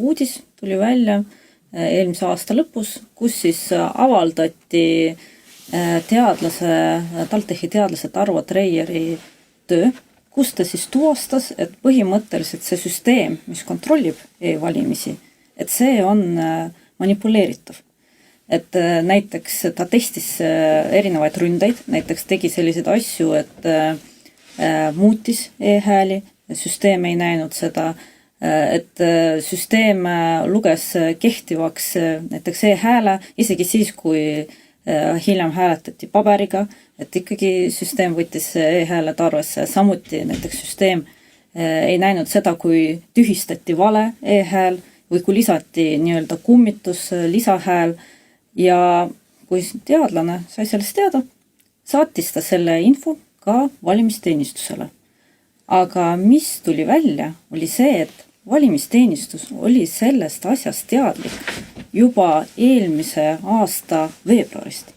uudis tuli välja eelmise aasta lõpus, kus siis avaldati TalTechi teadlase Tarvo Treieri töö, kus ta siis tuvastas, et põhimõtteliselt see süsteem, mis kontrollib e-valimisi, et see on manipuleeritav. Et näiteks ta testis erinevaid ründeid, näiteks tegi selliseid asju, et muutis e-hääli, süsteem ei näinud seda, et süsteem luges kehtivaks näiteks e-hääle, isegi siis, kui hiljem hääletati paberiga, et ikkagi süsteem võttis e-hääled arvesse, samuti näiteks süsteem ei näinud seda, kui tühistati vale e-hääl või kui lisati nii-öelda kummitus, lisahääl ja kui teadlane sai sellest teada, saatis ta selle info ka valimisteenistusele. Aga mis tuli välja, oli see, et valimisteenistus oli sellest asjast teadlik juba eelmise aasta veebruarist.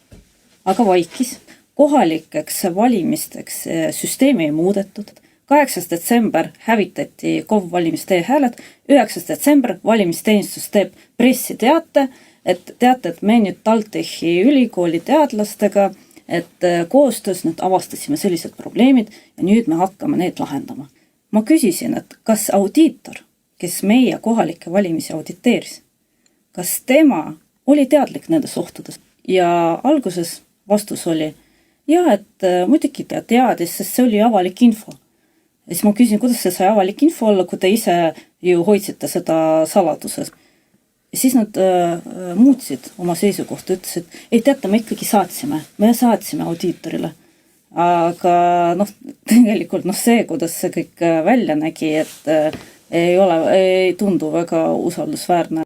Aga vaikis, kohalikeks valimisteks süsteemi ei muudetud. 8. detsember hävitati KOV valimiste e-hääled, 9. detsember valimisteenistus teeb pressiteate, et teate, et me nüüd TalTechi ülikooli teadlastega, et koostöös nüüd avastasime sellised probleemid ja nüüd me hakkame need lahendama. Ma küsisin, et kas audiitor, kes meie kohalikke valimisi auditeeris, kas tema oli teadlik nendes ohtudest? Ja alguses vastus oli, et muidugi ta teadis, sest see oli avalik info. Ja siis ma küsin, kuidas see sai avalik info olla, kui te ise ju hoidsite seda saladuses. Ja siis nad muutsid oma seisukohta, ütlesid, ei teate, me ikkagi saatsime audiitorile. Aga tegelikult see, kuidas see kõik välja nägi, et ei tundu väga usaldusväärne.